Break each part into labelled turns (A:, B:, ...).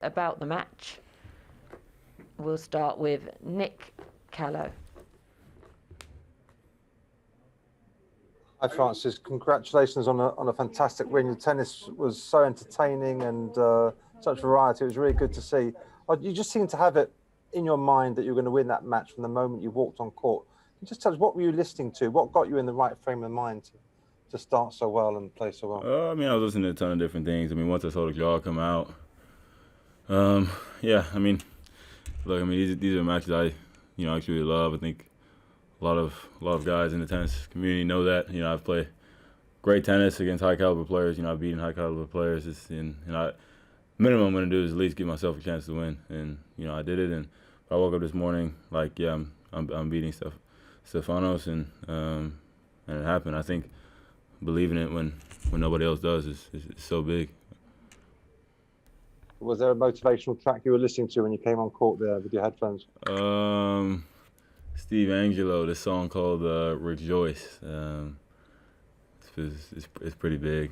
A: about the match. We'll start with Nick Callow.
B: Hi Francis, congratulations on a fantastic win. Your tennis was so entertaining and such variety. It was really good to see. You just seemed to have it in your mind that you were going to win that match from the moment you walked on court. Can you just tell us, what were you listening to? What got you in the right frame of mind to start so well and play so well?
C: I mean, I was listening to a ton of different things. I mean, once I saw the draw come out, yeah, I mean, look, I mean, these are matches I actually love. I think a lot of guys in the tennis community know that. I've played great tennis against high caliber players. I've beaten high caliber players. Minimum I'm gonna do is at least give myself a chance to win, and I did it. And I woke up this morning like, yeah, I'm beating Stefanos, and it happened. I think believing it when nobody else does is so big.
B: Was there a motivational track you were listening to when you came on court there with your headphones?
C: Steve Angelo, this song called "Rejoice." It's pretty big.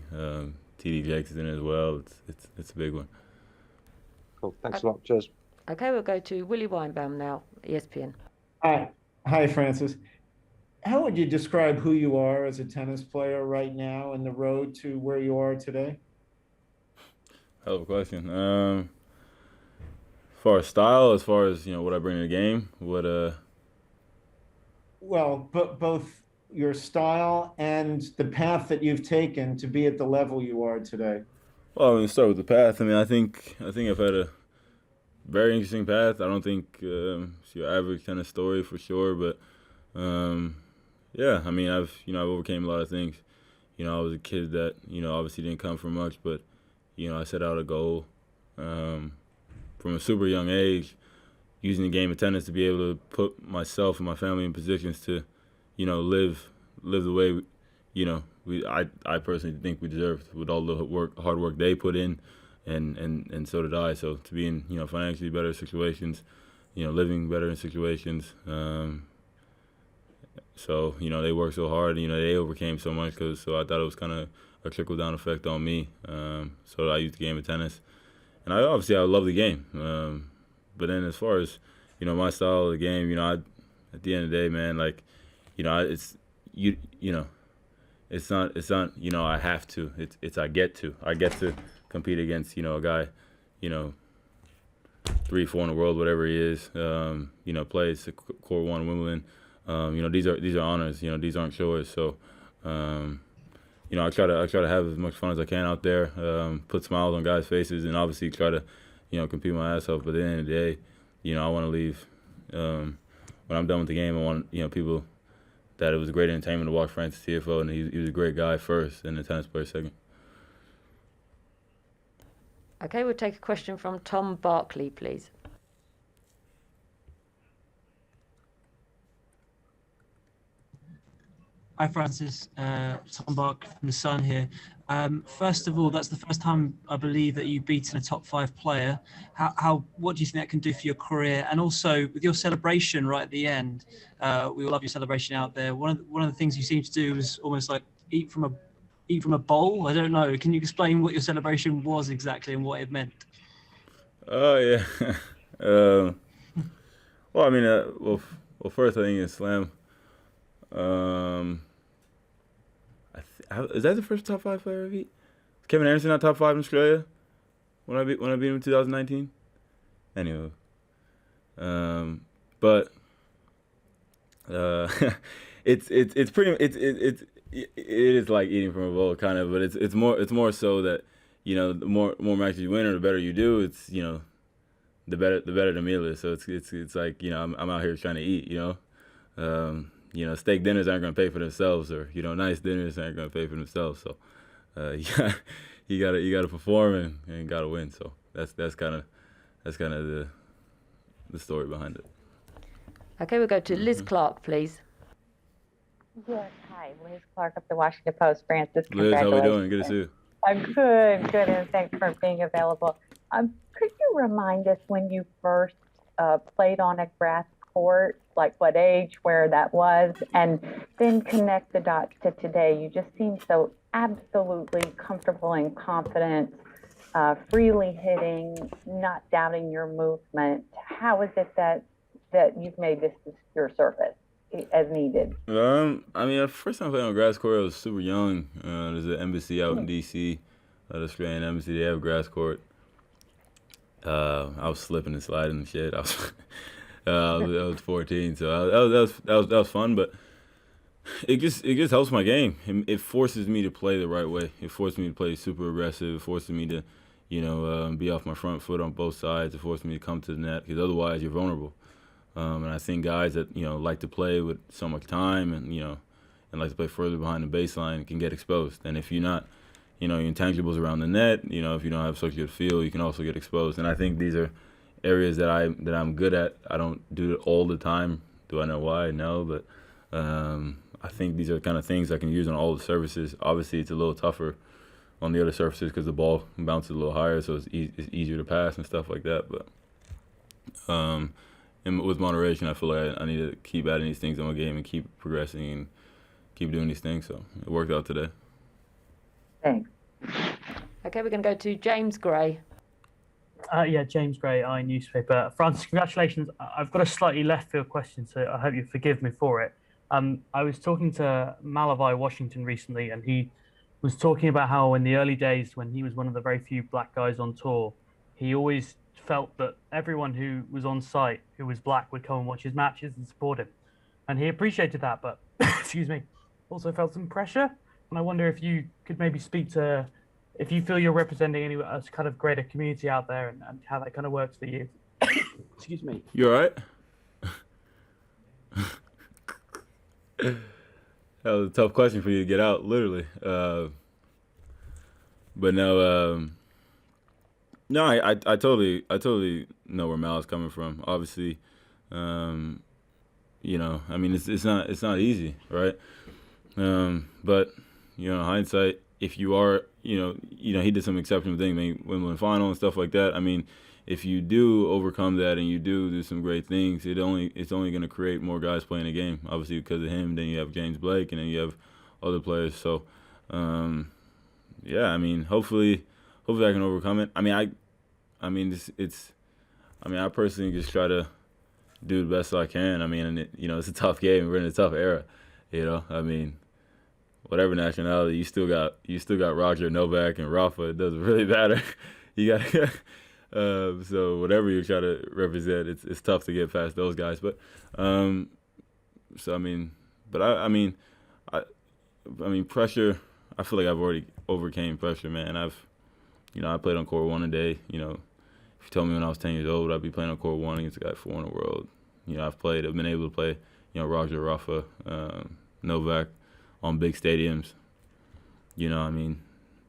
C: TD Jakes is in it as well. It's a big one.
B: Cool. Thanks a lot. Cheers.
A: Okay, we'll go to Willie Weinbaum now, ESPN.
D: Hi, Francis. How would you describe who you are as a tennis player right now and the road to where you are today?
C: Hell of a question. As far as style, as far as what I bring to the game,
D: Well, both your style and the path that you've taken to be at the level you are today.
C: Well, I'm gonna start with the path. I mean, I think I've had a very interesting path. I don't think it's your average tennis story for sure, but yeah, I mean, I've overcame a lot of things. I was a kid that obviously didn't come from much, but I set out a goal from a super young age, using the game of tennis to be able to put myself and my family in positions to, live the way, I personally think we deserved, with all the hard work they put in, and so did I. So to be in, financially better situations, living better in situations. So they worked so hard, they overcame so much, so I thought it was kind of a trickle-down effect on me. So I used the game of tennis, and I love the game. But then as far as my style of the game, at the end of the day, man, like, it's it's not I have to. It's I get to. I get to compete against a guy, 3-4 in the world, whatever he is. Plays Court 1 Wimbledon. These are honors. These aren't chores. So, I try to have as much fun as I can out there. Put smiles on guys' faces, and obviously try to compete my ass off. But at the end of the day, I want to leave. When I'm done with the game, I want people that it was a great entertainment to watch Frances Tiafoe, and he was a great guy first, and the tennis player second.
A: Okay, we'll take a question from Tom Barkley, please.
E: Hi, Francis. Tom Bark from The Sun here. First of all, that's the first time I believe that you've beaten a top 5 player. What do you think that can do for your career? And also, with your celebration right at the end, we all love your celebration out there. One of the things you seem to do is almost like eat from a bowl. I don't know. Can you explain what your celebration was exactly and what it meant?
C: Oh yeah. Well, I mean, well, first I think in slam. Is that the first top 5 player I beat? Kevin Anderson not top 5 in Australia when I beat him in 2019. Anyway, but it's pretty it is like eating from a bowl kind of, but it's more so that the more matches you win or the better you do, it's the better the meal is. So it's like I'm out here trying to eat, steak dinners aren't going to pay for themselves, or nice dinners aren't going to pay for themselves. So you gotta perform and gotta win. So that's kind of the story behind it.
A: Okay, we'll go to Liz Clark, please.
F: Yes, hi, Liz Clark of the Washington Post. Francis,
C: Liz, how we
F: congratulations.
C: doing? Good to see you.
F: I'm good, and thanks for being available. Could you remind us when you first played on a grass court, like what age, where that was, and then connect the dots to today? You just seem so absolutely comfortable and confident freely hitting, not doubting your movement. How is it that you've made this your surface as needed?
C: I mean, the first time I played on grass court, I was super young. There's an embassy out in D.C., the Australian embassy. They have grass court. I was slipping and sliding and shit. I was 14, so that was fun. But it just helps my game. It forces me to play the right way. It forces me to play super aggressive. It forces me to, be off my front foot on both sides. It forces me to come to the net because otherwise you're vulnerable. And I think guys that like to play with so much time and and like to play further behind the baseline can get exposed. And if you're not, your intangibles around the net, if you don't have such a good feel, you can also get exposed. And I think these are areas that I'm good at. I don't do it all the time. Do I know why? No, but I think these are kind of things I can use on all the surfaces. Obviously, it's a little tougher on the other surfaces because the ball bounces a little higher, so it's easier to pass and stuff like that. But and with moderation, I feel like I need to keep adding these things in my game and keep progressing and keep doing these things. So it worked out today.
F: Thanks.
A: Okay, we're going to go to James Gray.
G: Yeah, James Gray, iNewspaper. Frances, congratulations. I've got a slightly left field question, so I hope you forgive me for it. I was talking to Malavai Washington recently, and he was talking about how in the early days when he was one of the very few black guys on tour, he always felt that everyone who was on site who was black would come and watch his matches and support him. And he appreciated that, but, excuse me, also felt some pressure. And I wonder if you could maybe speak to, if you feel you're representing any kind of greater community out there and how that kind of works for you. Excuse me.
C: You all right? That was a tough question for you to get out, literally. But no, no, I totally know where Mal is coming from. Obviously, I mean, it's not easy, right? But hindsight, if you are, he did some exceptional things, maybe Wimbledon final and stuff like that. I mean, if you do overcome that and you do some great things, it's only going to create more guys playing the game. Obviously, because of him, then you have James Blake, and then you have other players. So, yeah, I mean, hopefully I can overcome it. I I personally just try to do the best I can. I mean, and it's a tough game. We're in a tough era. I mean, whatever nationality, you still got Roger, Novak, and Rafa. It doesn't really matter. You got so whatever you try to represent, it's tough to get past those guys. But so I mean, but I mean pressure. I feel like I've already overcame pressure, man. I played on court 1 a day. If you told me when I was 10 years old I'd be playing on court 1 against the guy 4 in the world. I've been able to play, Roger, Rafa, Novak on big stadiums. I mean,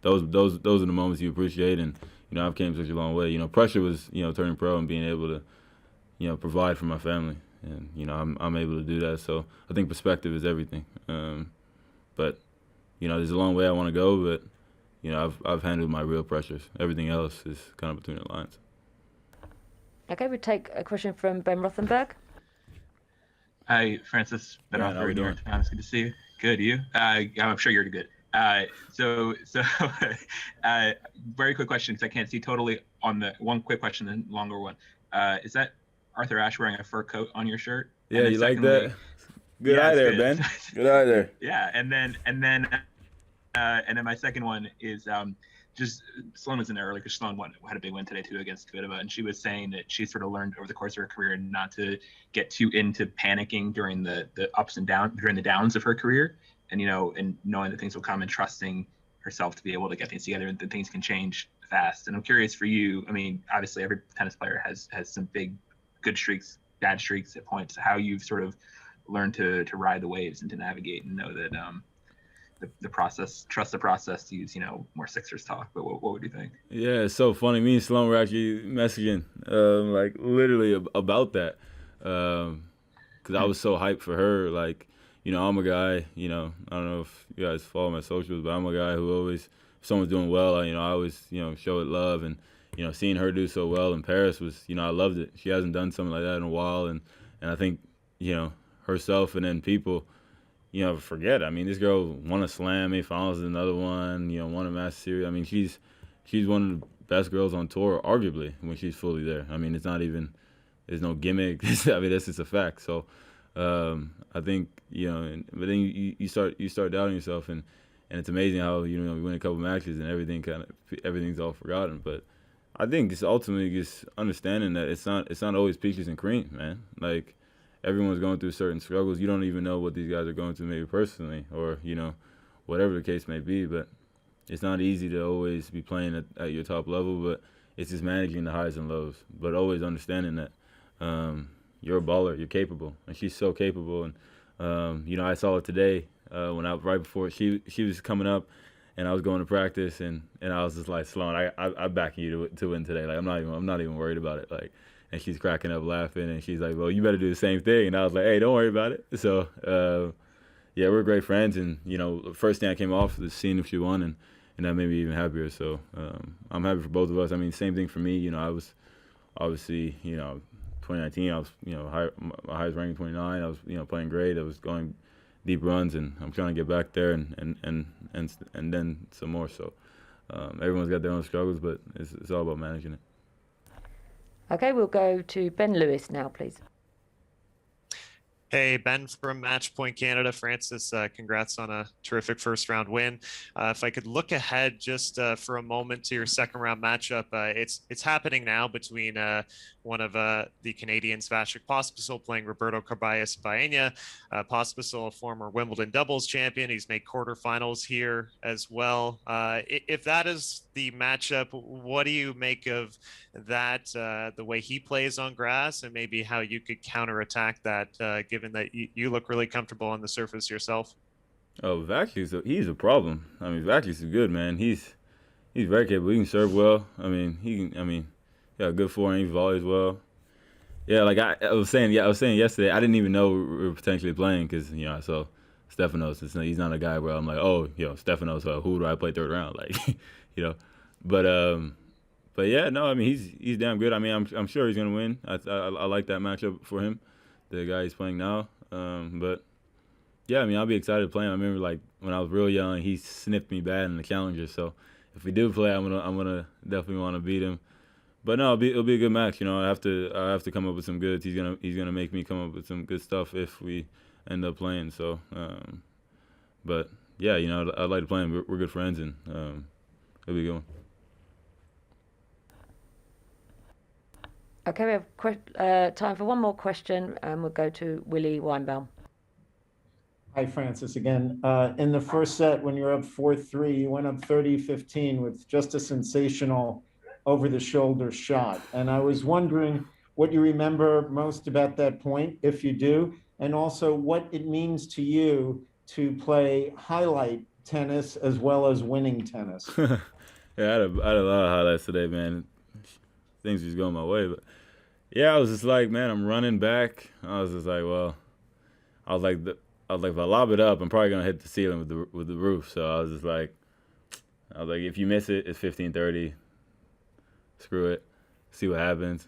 C: those are the moments you appreciate, and I've came such a long way. Pressure was turning pro and being able to provide for my family, and I'm able to do that. So I think perspective is everything. But there's a long way I want to go, but I've handled my real pressures. Everything else is kind of between the lines.
A: Okay, we take a question from Ben Rothenberg.
H: Hi, Frances. Been off for a year. It's good to see you. Good, you? I'm sure you're good. So very quick question, because I can't see totally on the one quick question, then longer one. Is that Arthur Ashe wearing a fur coat on your shirt?
C: Yeah, you like that? Good eye there, Ben. Good eye there.
H: Yeah, and then my second one is just Sloane was in there earlier because Sloane had a big win today too against Kvitova, and she was saying that she sort of learned over the course of her career not to get too into panicking during the ups and downs, during the downs of her career, and and knowing that things will come and trusting herself to be able to get things together and that things can change fast. And I'm curious for you, I mean, obviously every tennis player has some big good streaks, bad streaks at points, how you've sort of learned to ride the waves and to navigate and know that the process, trust the process, to use more Sixers talk. But what would you think?
C: Yeah, it's so funny. Me and Sloane were actually messaging like literally about that, because I was so hyped for her. Like, I'm a guy, I don't know if you guys follow my socials, but I'm a guy who always, if someone's doing well, I always show it love. And seeing her do so well in Paris was, I loved it. She hasn't done something like that in a while, and I think herself and then people forget. I mean, this girl won a slam, made finals in another one, won a Master Series. I mean, she's one of the best girls on tour, arguably, when she's fully there. I mean, it's not even, there's no gimmick. I mean, that's just a fact. So I think, but then you start doubting yourself, and it's amazing how, you win a couple matches and everything's all forgotten. But I think it's ultimately just understanding that it's not always peaches and cream, man. Like, everyone's going through certain struggles. You don't even know what these guys are going through maybe personally, or, whatever the case may be. But it's not easy to always be playing at your top level, but it's just managing the highs and lows. But always understanding that you're a baller, you're capable, and she's so capable. And I saw it today when right before she was coming up, and I was going to practice, and I was just like, Sloan, I'm backing you to win today. Like, I'm not even worried about it. Like, and she's cracking up laughing, and she's like, well, you better do the same thing. And I was like, hey, don't worry about it. So yeah, we're great friends, and the first thing I came off was seeing if she won, and that made me even happier. So I'm happy for both of us. I mean, same thing for me. I was obviously 2019. I was my highest ranking 29. I was playing great. I was going deep runs, and I'm trying to get back there and then some more. So everyone's got their own struggles, but it's all about managing it.
A: Okay, we'll go to Ben Lewis now, please.
I: Hey, Ben from Match Point Canada. Frances, congrats on a terrific first round win. If I could look ahead just for a moment to your second round matchup, it's happening now between one of the Canadians, Vasek Pospisil, playing Roberto Carballes Baena. Pospisil, a former Wimbledon doubles champion. He's made quarterfinals here as well. If that is the matchup, what do you make of that, the way he plays on grass, and maybe how you could counterattack that, given that you look really comfortable on the surface yourself?
C: Oh, Vasek, he's a problem. I mean, Vasek's good, man. He's very capable. He can serve well. I mean, got a good forehand, he volleys well. Yeah, like I was saying yesterday, I didn't even know we were potentially playing because I saw Stefanos. He's not a guy where I'm like, oh, Stefanos, who do I play third round? Like, But yeah, no, I mean he's damn good. I mean I'm sure he's gonna win. I like that matchup for him, the guy he's playing now. But yeah, I mean I'll be excited to play him. I remember like when I was real young, he sniffed me bad in the Challenger. So if we do play, I'm gonna definitely want to beat him. But no, it'll be a good match. I have to come up with some goods. He's gonna make me come up with some good stuff if we end up playing. So, but yeah, I'd like to play him. We're good friends, and it'll be a good one.
A: Okay, we have time for one more question, and we'll go to Willie Weinbaum.
D: Hi, Frances, again. In the first set, when you're up 4-3, you went up 30-15 with just a sensational over-the-shoulder shot. And I was wondering what you remember most about that point, if you do, and also what it means to you to play highlight tennis as well as winning tennis.
C: Yeah, I had a lot of highlights today, man. Things just going my way, but yeah, I was just like, man, I'm running back. I was just like, well, if I lob it up, I'm probably gonna hit the ceiling with the roof. So I was like, if you miss it, it's 15-30. Screw it, see what happens.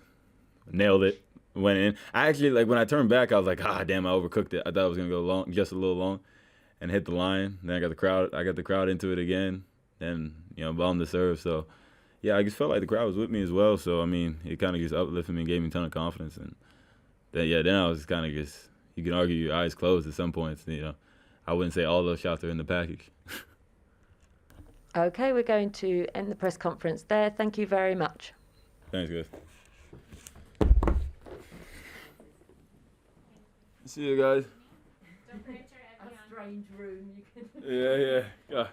C: Nailed it, went in. I actually when I turned back, I was like, damn, I overcooked it. I thought it was gonna go long, just a little long, and hit the line. Then I got the crowd into it again. Then bombed the serve. So yeah, I just felt like the crowd was with me as well. So I mean, it kind of just uplifted me and gave me a ton of confidence. And then I was kind of just, you can argue your eyes closed at some points. I wouldn't say all those shots are in the package.
A: Okay, we're going to end the press conference there. Thank you very much.
C: Thanks, guys. See you guys.
A: A strange room.
C: Yeah.